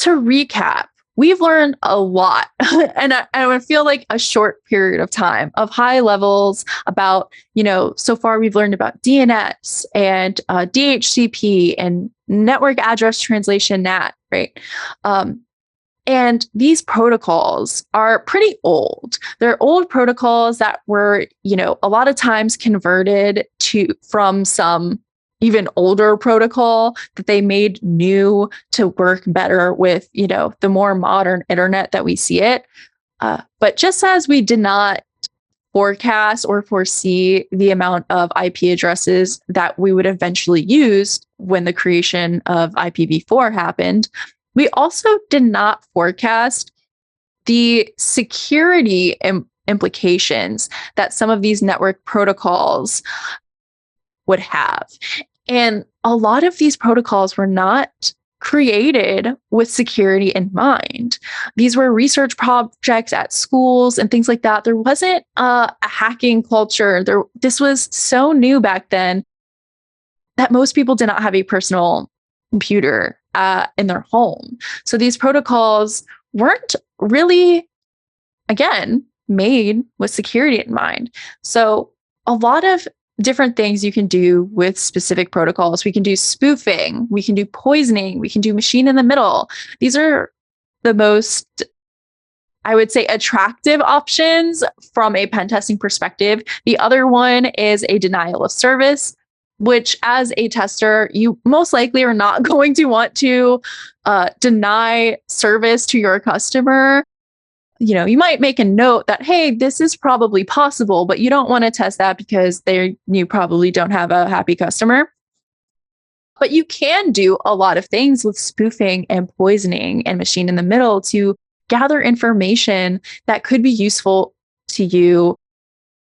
to recap, we've learned a lot, and I feel like a short period of time of high levels about, so far we've learned about DNS and DHCP and network address translation NAT, right? And these protocols are pretty old. They're old protocols that were, a lot of times converted from some even older protocol that they made new to work better with, the more modern internet that we see it. But just as we did not forecast or foresee the amount of IP addresses that we would eventually use when the creation of IPv4 happened, we also did not forecast the security implications that some of these network protocols would have. And a lot of these protocols were not created with security in mind. These were research projects at schools and things like that. There wasn't a hacking culture. This was so new back then that most people did not have a personal computer in their home. So these protocols weren't really, again, made with security in mind. So a lot of different things you can do with specific protocols. We can do spoofing, we can do poisoning, we can do machine in the middle. These are the most, I would say, attractive options from a pen testing perspective. The other one is a denial of service, which as a tester, you most likely are not going to want to deny service to your customer. You might make a note that, hey, this is probably possible, but you don't want to test that because you probably don't have a happy customer. But you can do a lot of things with spoofing and poisoning and machine in the middle to gather information that could be useful to you,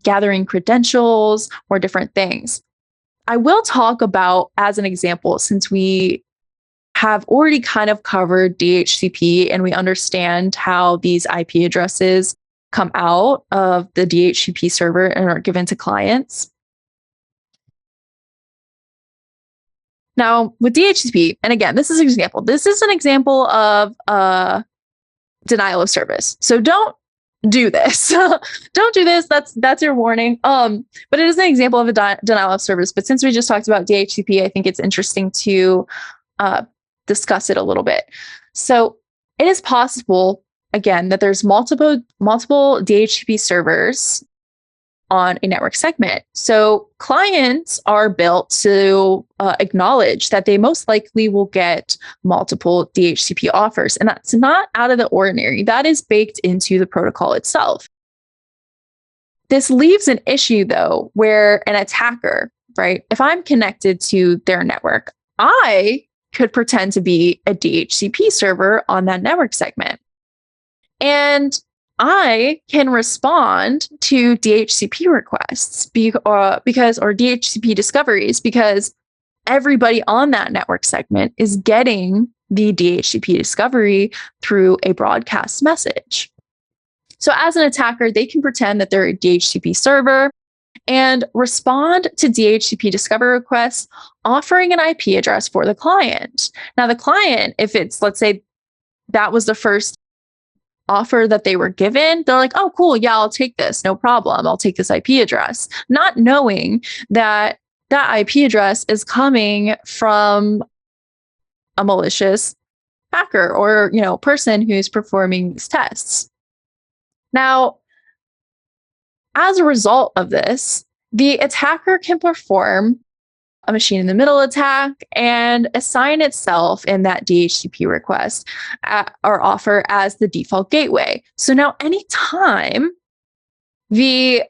gathering credentials or different things. I will talk about, as an example, since we have already kind of covered DHCP and we understand how these IP addresses come out of the DHCP server and are given to clients. Now, with DHCP, and again, this is an example. This is an example of denial of service. So don't do this. Don't do this. That's your warning. But it is an example of a denial of service. But since we just talked about DHCP, I think it's interesting to discuss it a little bit. So it is possible, again, that there's multiple DHCP servers on a network segment. So clients are built to acknowledge that they most likely will get multiple DHCP offers. And that's not out of the ordinary. That is baked into the protocol itself. This leaves an issue, though, where an attacker, right? If I'm connected to their network, I could pretend to be a DHCP server on that network segment. And I can respond to DHCP requests or DHCP discoveries because everybody on that network segment is getting the DHCP discovery through a broadcast message. So as an attacker, they can pretend that they're a DHCP server and respond to DHCP discovery requests, offering an IP address for the client. Now, the client, if it's, let's say, that was the first offer that they were given, they're like, oh, cool. Yeah, I'll take this. No problem. I'll take this IP address, not knowing that that IP address is coming from a malicious hacker or, person who's performing these tests. Now, as a result of this, the attacker can perform a machine in the middle attack and assign itself in that DHCP request or offer as the default gateway. So now anytime the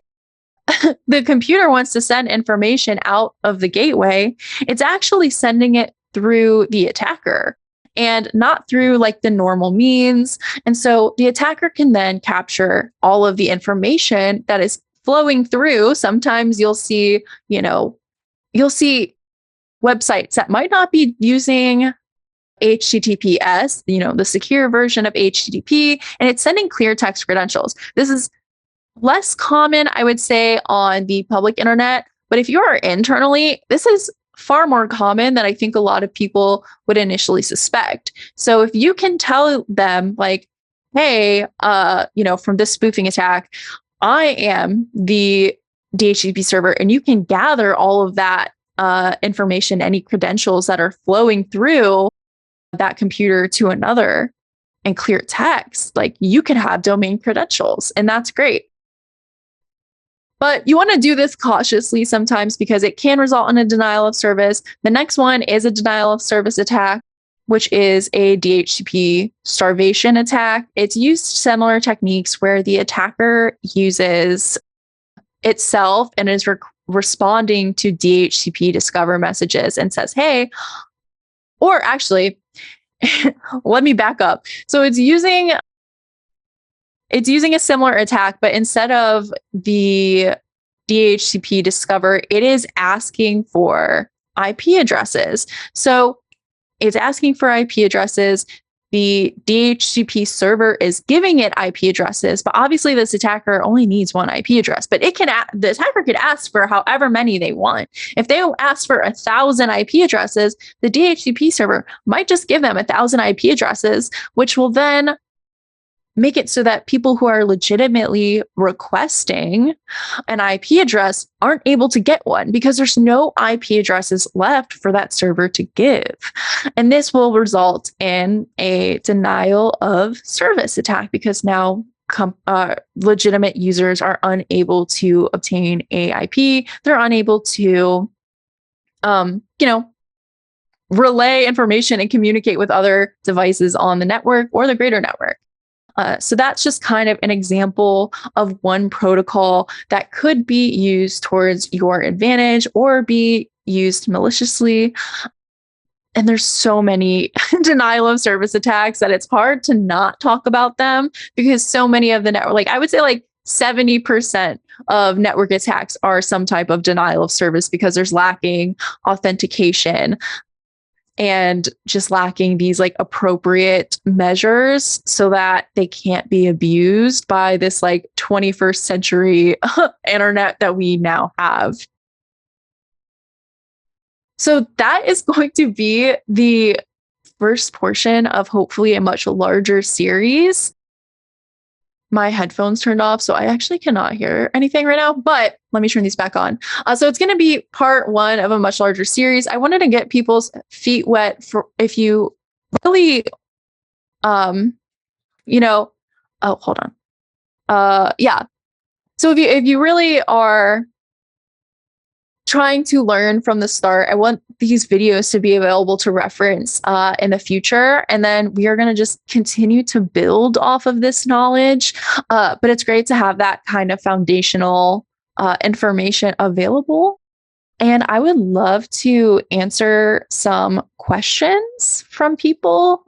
computer wants to send information out of the gateway, it's actually sending it through the attacker and not through like the normal means. And so the attacker can then capture all of the information that is flowing through. Sometimes you'll see websites that might not be using HTTPS, the secure version of HTTP, and it's sending clear text credentials. This is less common, I would say, on the public internet. But if you are internally, this is far more common than I think a lot of people would initially suspect. So if you can tell them like, hey, from this spoofing attack, I am the DHCP server, and you can gather all of that information, any credentials that are flowing through that computer to another and clear text, like you can have domain credentials, and that's great. But you want to do this cautiously sometimes because it can result in a denial of service. The next one is a denial of service attack, which is a DHCP starvation attack. It's used similar techniques where the attacker uses itself and is responding to DHCP discover messages and says, hey, or actually, let me back up. So it's using a similar attack, but instead of the DHCP discover, it is asking for IP addresses. So it's asking for IP addresses. The DHCP server is giving it IP addresses, but obviously this attacker only needs one IP address, but the attacker could ask for however many they want. If they ask for 1,000 IP addresses, the DHCP server might just give them 1,000 IP addresses, which will then make it so that people who are legitimately requesting an IP address aren't able to get one because there's no IP addresses left for that server to give. And this will result in a denial of service attack because now legitimate users are unable to obtain AIP. They're unable to, relay information and communicate with other devices on the network or the greater network. So that's just kind of an example of one protocol that could be used towards your advantage or be used maliciously. And there's so many denial of service attacks that it's hard to not talk about them because so many of the network, like I would say like 70% of network attacks are some type of denial of service because there's lacking authentication and just lacking these like appropriate measures so that they can't be abused by this like 21st century internet that we now have. So that is going to be the first portion of hopefully a much larger series. My headphones turned off, so I actually cannot hear anything right now, but let me turn these back on. So it's going to be part one of a much larger series. I wanted to get people's feet wet for if you really, oh, hold on. Yeah. So if you really are trying to learn from the start, I want these videos to be available to reference in the future. And then we are going to just continue to build off of this knowledge. But it's great to have that kind of foundational information available. And I would love to answer some questions from people.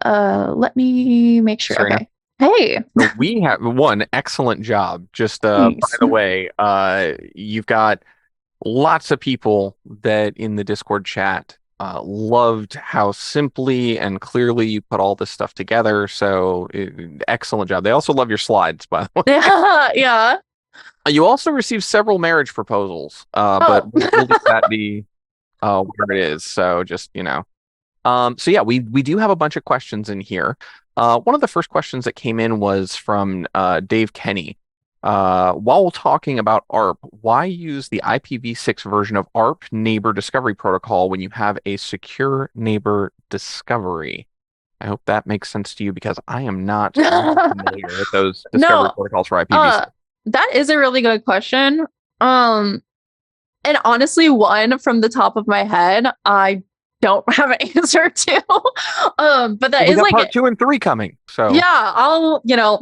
Let me make sure. Serena. Okay. Hey. We have one excellent job. Just by the way, you've got lots of people that in the Discord chat loved how simply and clearly you put all this stuff together. So excellent job. They also love your slides, by the way. Yeah. You also received several marriage proposals, but we'll let that be where it is. So just, so yeah, we do have a bunch of questions in here. One of the first questions that came in was from Dave Kenny. While talking about ARP, why use the IPv6 version of ARP neighbor discovery protocol when you have a secure neighbor discovery? I hope that makes sense to you because I am not familiar with those discovery protocols for IPv6. That is a really good question. And honestly, one from the top of my head, I don't have an answer to. But that is like part 2 and 3 coming. So yeah,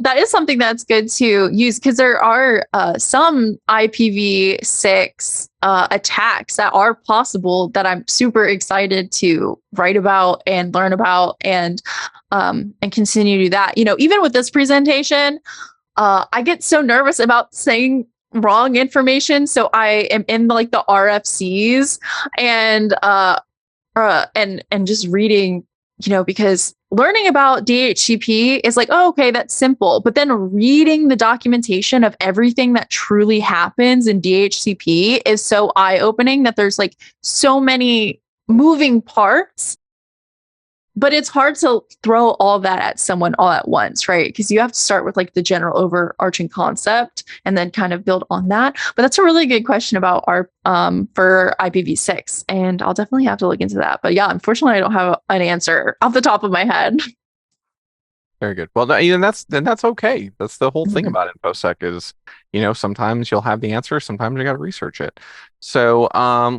that is something that's good to use because there are some IPv6 attacks that are possible that I'm super excited to write about and learn about and continue to do that. Even with this presentation, I get so nervous about saying wrong information. So I am in like the RFCs and just reading because learning about DHCP is like, oh, okay, that's simple. But then reading the documentation of everything that truly happens in DHCP is so eye-opening that there's like so many moving parts. But it's hard to throw all that at someone all at once, right? Because you have to start with like the general overarching concept and then kind of build on that. But that's a really good question about ARP for IPv6, and I'll definitely have to look into that. But yeah, unfortunately, I don't have an answer off the top of my head. Very good. Well, then that's okay. That's the whole thing about InfoSec is, sometimes you'll have the answer, sometimes you got to research it. So,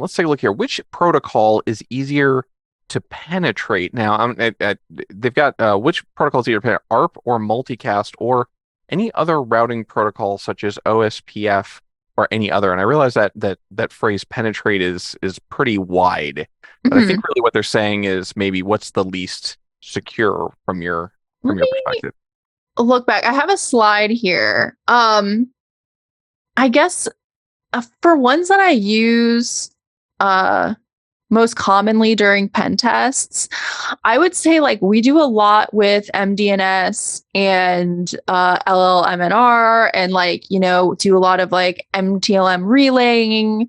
let's take a look here. Which protocol is easier to penetrate? Now, they've got which protocols either penetrate, ARP or multicast or any other routing protocol such as OSPF or any other. And I realize that phrase penetrate is pretty wide, but I think really what they're saying is maybe what's the least secure from your perspective. Look back. I have a slide here. I guess for ones that I use most commonly during pen tests, I would say like we do a lot with MDNS and LLMNR and like, do a lot of like MTLM relaying,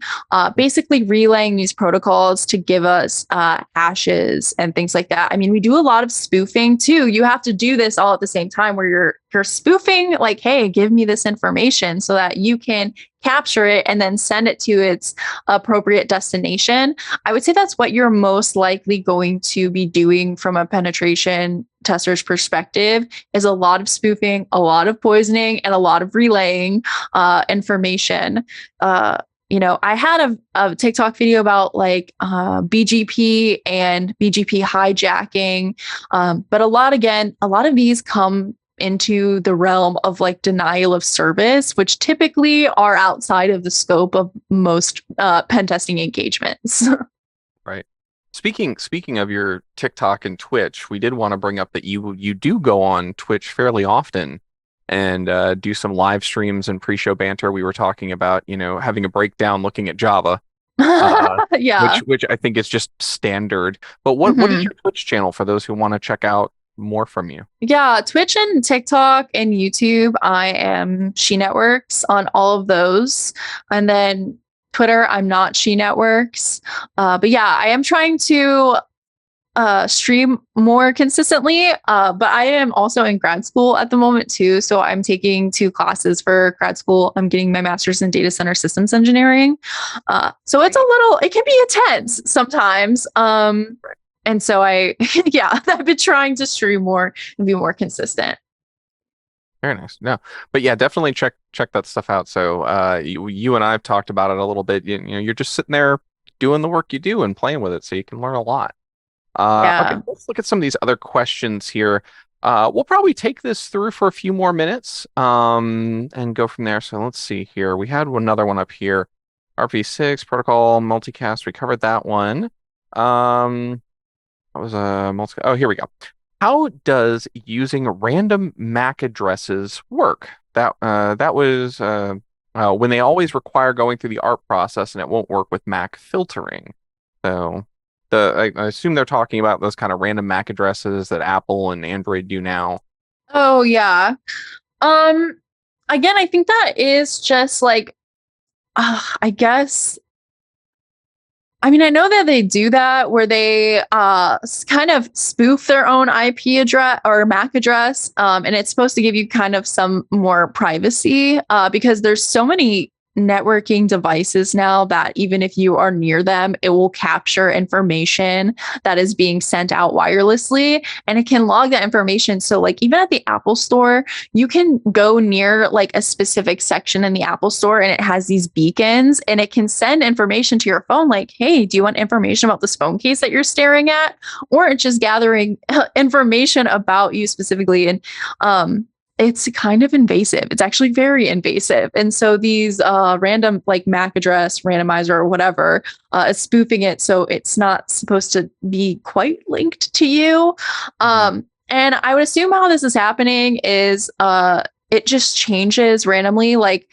basically relaying these protocols to give us hashes and things like that. I mean, we do a lot of spoofing too. You have to do this all at the same time where you're spoofing like, hey, give me this information so that you can capture it and then send it to its appropriate destination. I would say that's what you're most likely going to be doing from a penetration tester's perspective is a lot of spoofing, a lot of poisoning, and a lot of relaying information. I had a TikTok video about like BGP and BGP hijacking. But a lot of these come into the realm of like denial of service, which typically are outside of the scope of most pen testing engagements. Right. Speaking of your TikTok and Twitch, we did want to bring up that you do go on Twitch fairly often and do some live streams and pre-show banter. We were talking about, having a breakdown looking at Java, Yeah. which I think is just standard. But what is your Twitch channel for those who want to check out more from you? Yeah, Twitch and TikTok and YouTube. I am She Networks on all of those. And then Twitter, I'm not She Networks. But yeah, I am trying to stream more consistently. But I am also in grad school at the moment too. So I'm taking 2 classes for grad school. I'm getting my master's in data center systems engineering. So it can be intense sometimes. And so I've been trying to stream more and be more consistent. Very nice. No, but yeah, definitely check that stuff out. So you and I have talked about it a little bit. You're just sitting there doing the work you do and playing with it, so you can learn a lot. Okay, let's look at some of these other questions here. We'll probably take this through for a few more minutes and go from there. So let's see here. We had another one up here. RP6 protocol multicast. We covered that one. That was a oh, here we go. How does using random MAC addresses work? That was when they always require going through the ARP process and it won't work with MAC filtering. So I assume they're talking about those kind of random MAC addresses that Apple and Android do now. Oh yeah. Again, I think that is just like I guess I mean, I know that they do that where they kind of spoof their own IP address or MAC address. And it's supposed to give you kind of some more privacy because there's so many networking devices now that even if you are near them, it will capture information that is being sent out wirelessly and it can log that information. So like even at the Apple Store, you can go near like a specific section in the Apple Store and it has these beacons and it can send information to your phone like, hey, do you want information about this phone case that you're staring at? Or it's just gathering information about you specifically. And it's kind of invasive. It's actually very invasive. And so these random like MAC address randomizer or whatever is spoofing it. So it's not supposed to be quite linked to you. And I would assume how this is happening is it just changes randomly, like,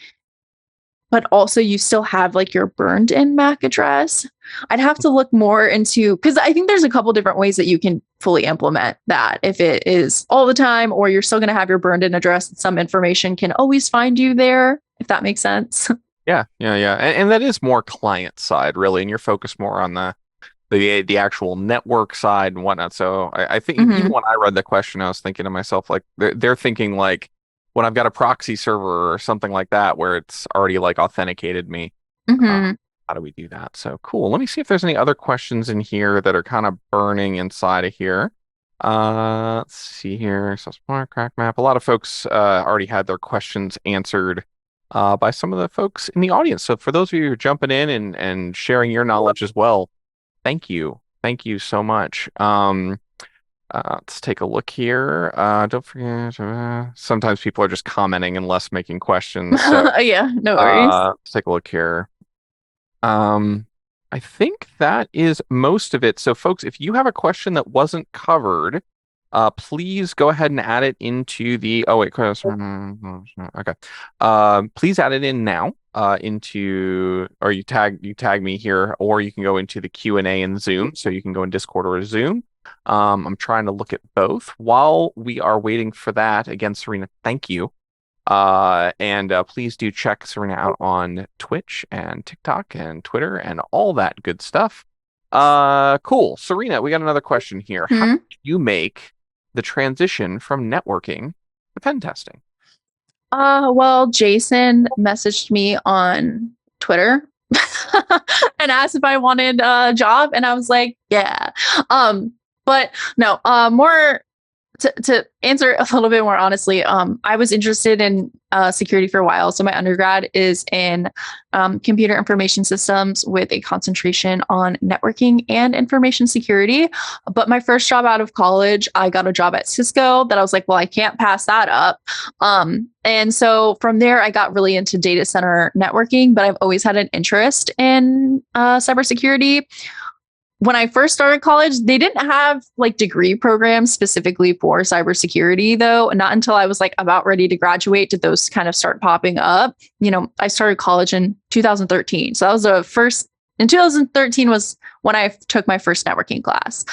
but also you still have like your burned in MAC address. I'd have to look more into, because I think there's a couple different ways that you can fully implement that. If it is all the time, or you're still going to have your burned in address, some information can always find you there, if that makes sense. Yeah, and that is more client side really, and you're focused more on the actual network side and whatnot. So I think even when I read the question, I was thinking to myself, like they're thinking like when I've got a proxy server or something like that where it's already like authenticated me. How do we do that? So cool. Let me see if there's any other questions in here that are kind of burning inside of here. Let's see here. So smart crack map. A lot of folks already had their questions answered by some of the folks in the audience. So for those of you who are jumping in and sharing your knowledge as well, thank you. Thank you so much. Let's take a look here. Don't forget, sometimes people are just commenting and less making questions. So Yeah, no worries. let's take a look here. I think that is most of it. So folks, if you have a question that wasn't covered, please go ahead and add it into the, oh wait, okay. Please add it in now, into, or you tag me here, or you can go into the Q&A in Zoom. So you can go in Discord or Zoom. I'm trying to look at both while we are waiting for that. Again, Serena, thank you. And please do check Serena out on Twitch and TikTok and Twitter and all that good stuff. Cool. Serena, we got another question here. How did you make the transition from networking to pen testing? Well, Jason messaged me on Twitter and asked if I wanted a job, and I was like, yeah. But no, more to answer a little bit more honestly, I was interested in security for a while. So my undergrad is in computer information systems with a concentration on networking and information security. But my first job out of college, I got a job at Cisco that I was like, well, I can't pass that up. And so from there, I got really into data center networking, but I've always had an interest in cybersecurity. When I first started college, they didn't have like degree programs specifically for cybersecurity, though. Not until I was like about ready to graduate did those kind of start popping up. You know, I started college in 2013. So that was the first, in 2013 was when I took my first networking class.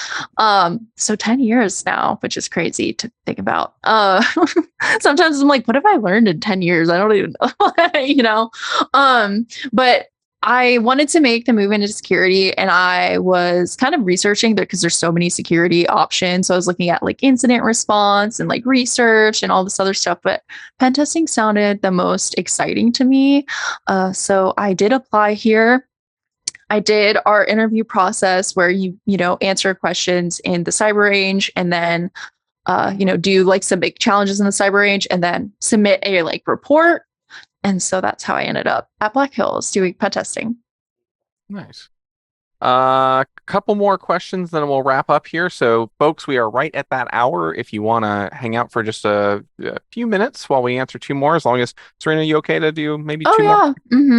So 10 years now, which is crazy to think about. Sometimes I'm like, what have I learned in 10 years? I don't even know, you know? But I wanted to make the move into security, and I was kind of researching because there's so many security options. So I was looking at like incident response and like research and all this other stuff, but pen testing sounded the most exciting to me. So I did apply here. I did our interview process where you answer questions in the cyber range, and then do like some big challenges in the cyber range, and then submit a like report. And so that's how I ended up at Black Hills doing pen testing. Nice. Couple more questions, then we'll wrap up here. So, folks, we are right at that hour. If you want to hang out for just a few minutes while we answer two more, as long as Serena, you okay to do maybe two more?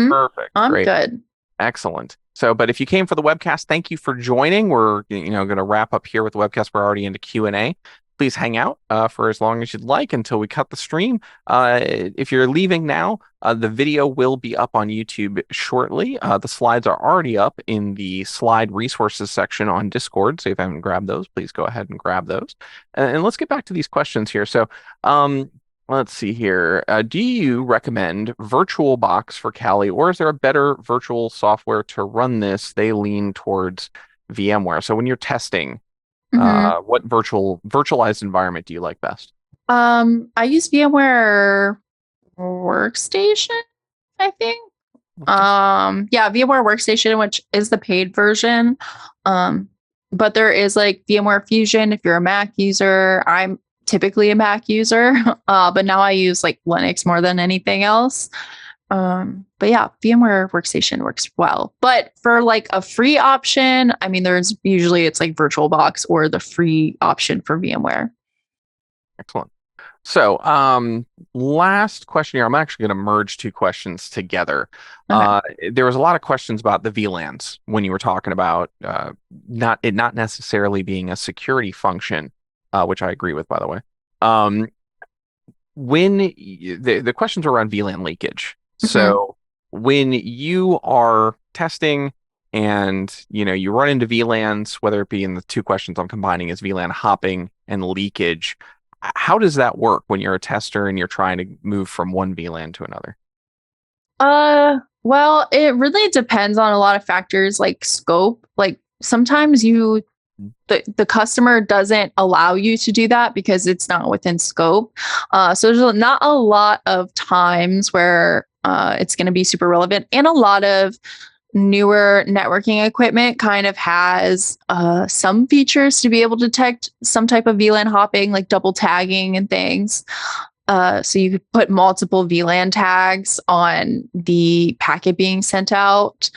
Perfect. I'm great. Good. Excellent. So, but if you came for the webcast, thank you for joining. We're going to wrap up here with the webcast. We're already into Q&A. Please hang out for as long as you'd like until we cut the stream. If you're leaving now, the video will be up on YouTube shortly. The slides are already up in the slide resources section on Discord. So if you haven't grabbed those, please go ahead and grab those. And let's get back to these questions here. So let's see here. Do you recommend VirtualBox for Kali, or is there a better virtual software to run this? They lean towards VMware. So when you're testing, what virtualized environment do you like best? I use VMware Workstation, I think. Yeah, VMware Workstation, which is the paid version. But there is like VMware Fusion if you're a Mac user. I'm typically a Mac user, but now I use like Linux more than anything else. But yeah, VMware Workstation works well. But for like a free option, I mean, it's like VirtualBox or the free option for VMware. Excellent. So, last question here. I'm actually going to merge two questions together. Okay. There was a lot of questions about the VLANs when you were talking about not necessarily being a security function, which I agree with, by the way. When the questions were around VLAN leakage. So when you are testing and you run into VLANs, whether it be in the two questions I'm combining is VLAN hopping and leakage. How does that work when you're a tester and you're trying to move from one VLAN to another? Well, it really depends on a lot of factors like scope. Like sometimes the customer doesn't allow you to do that because it's not within scope. So there's not a lot of times where it's going to be super relevant, and a lot of newer networking equipment kind of has some features to be able to detect some type of VLAN hopping, like double tagging and things. So you could put multiple VLAN tags on the packet being sent out.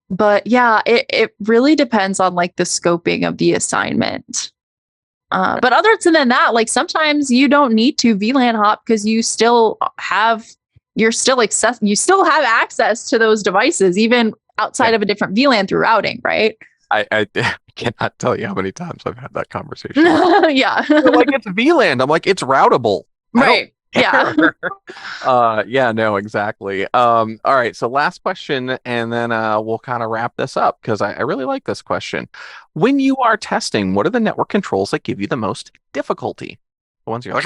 But yeah, it really depends on like the scoping of the assignment. But other than that, like sometimes you don't need to VLAN hop because you still have access to those devices even outside of a different VLAN through routing, right? I cannot tell you how many times I've had that conversation. Yeah. Like, it's VLAN. I'm like, it's routable. Right. Yeah. Yeah, no, exactly. All right. So last question, and then we'll kind of wrap this up because I really like this question. When you are testing, what are the network controls that give you the most difficulty? The ones you're like,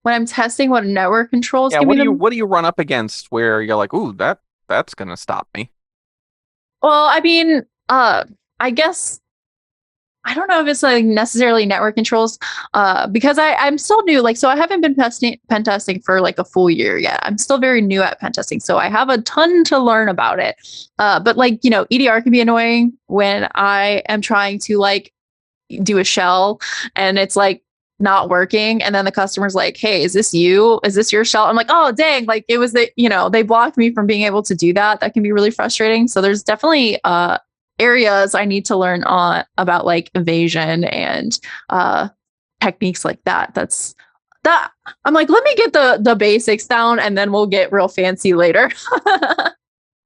when I'm testing what network controls yeah, give me what do you run up against where you're like, ooh, that's gonna stop me? Well, I mean, I guess I don't know if it's like necessarily network controls, because I'm still new. Like, so I haven't been pen testing for like a full year yet. I'm still very new at pen testing, so I have a ton to learn about it. But like, EDR can be annoying when I am trying to like do a shell and it's like not working, and then the customer's like, hey, is this you? Is this your shell? I'm like, oh dang, like it was they blocked me from being able to do that. That can be really frustrating. So there's definitely areas I need to learn on about like evasion and techniques like that. That I'm like, let me get the basics down and then we'll get real fancy later.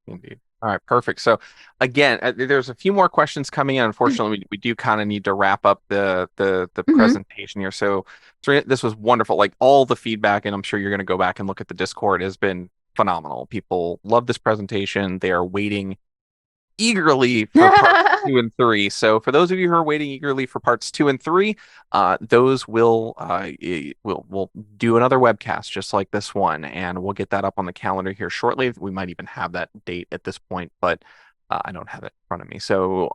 Indeed. All right, perfect. So again, there's a few more questions coming in. Unfortunately, we do kind of need to wrap up the presentation here. So this was wonderful. Like, all the feedback, and I'm sure you're going to go back and look at the Discord, has been phenomenal. People love this presentation. They are waiting eagerly for parts 2 and 3. So for those of you who are waiting eagerly for parts 2 and 3, those we'll do another webcast just like this one, and we'll get that up on the calendar here shortly. We might even have that date at this point, but I don't have it in front of me. So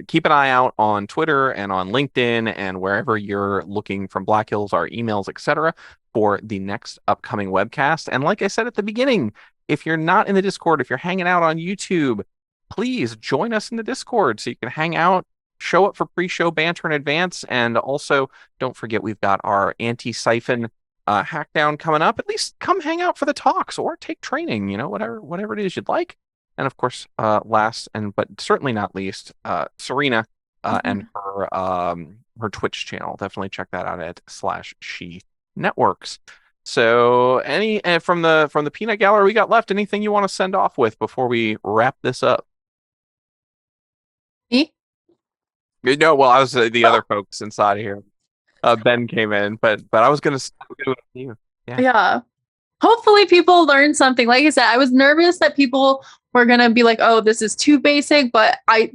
keep an eye out on Twitter and on LinkedIn and wherever you're looking from Black Hills, our emails, etc., for the next upcoming webcast. And like I said at the beginning, if you're not in the Discord, if you're hanging out on YouTube, please join us in the Discord so you can hang out, show up for pre-show banter in advance, and also don't forget we've got our anti-siphon hackdown coming up. At least come hang out for the talks or take training, whatever it is you'd like. And of course, last but certainly not least, Serena and her Twitch channel. Definitely check that out at /she networks. So from the peanut gallery we got left, anything you want to send off with before we wrap this up? Me? No, well, I was the other folks inside of here. Ben came in, but I was gonna do it with you. Yeah. Hopefully people learn something. Like I said, I was nervous that people were gonna be like, oh, this is too basic, but I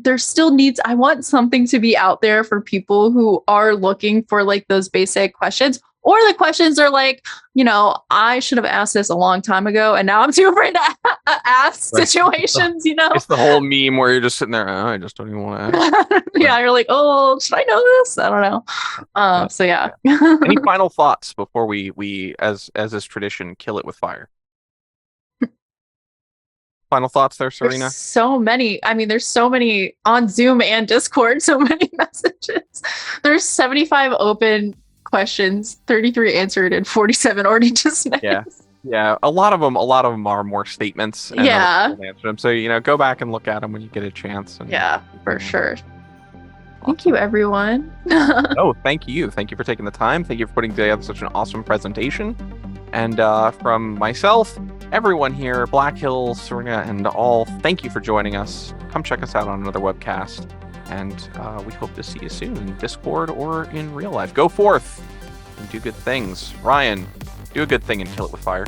want something to be out there for people who are looking for like those basic questions. Or the questions are like, I should have asked this a long time ago, and now I'm too afraid to ask situations, It's the whole meme where you're just sitting there, oh, I just don't even want to ask. Yeah, you're like, oh, should I know this? I don't know. So yeah. Any final thoughts before we as is tradition, kill it with fire? Final thoughts there, Serena? There's so many. I mean, there's so many on Zoom and Discord, so many messages. There's 75 open questions, 33 answered, and 47 already dismissed. Yeah. A lot of them are more statements. And yeah. Answer them. So go back and look at them when you get a chance. Yeah, for sure. Thank you, everyone. Oh, thank you. Thank you for taking the time. Thank you for putting together such an awesome presentation. And from myself, everyone here, Black Hills, Serena, and all, thank you for joining us. Come check us out on another webcast. And we hope to see you soon in Discord or in real life. Go forth and do good things. Ryan, do a good thing and kill it with fire.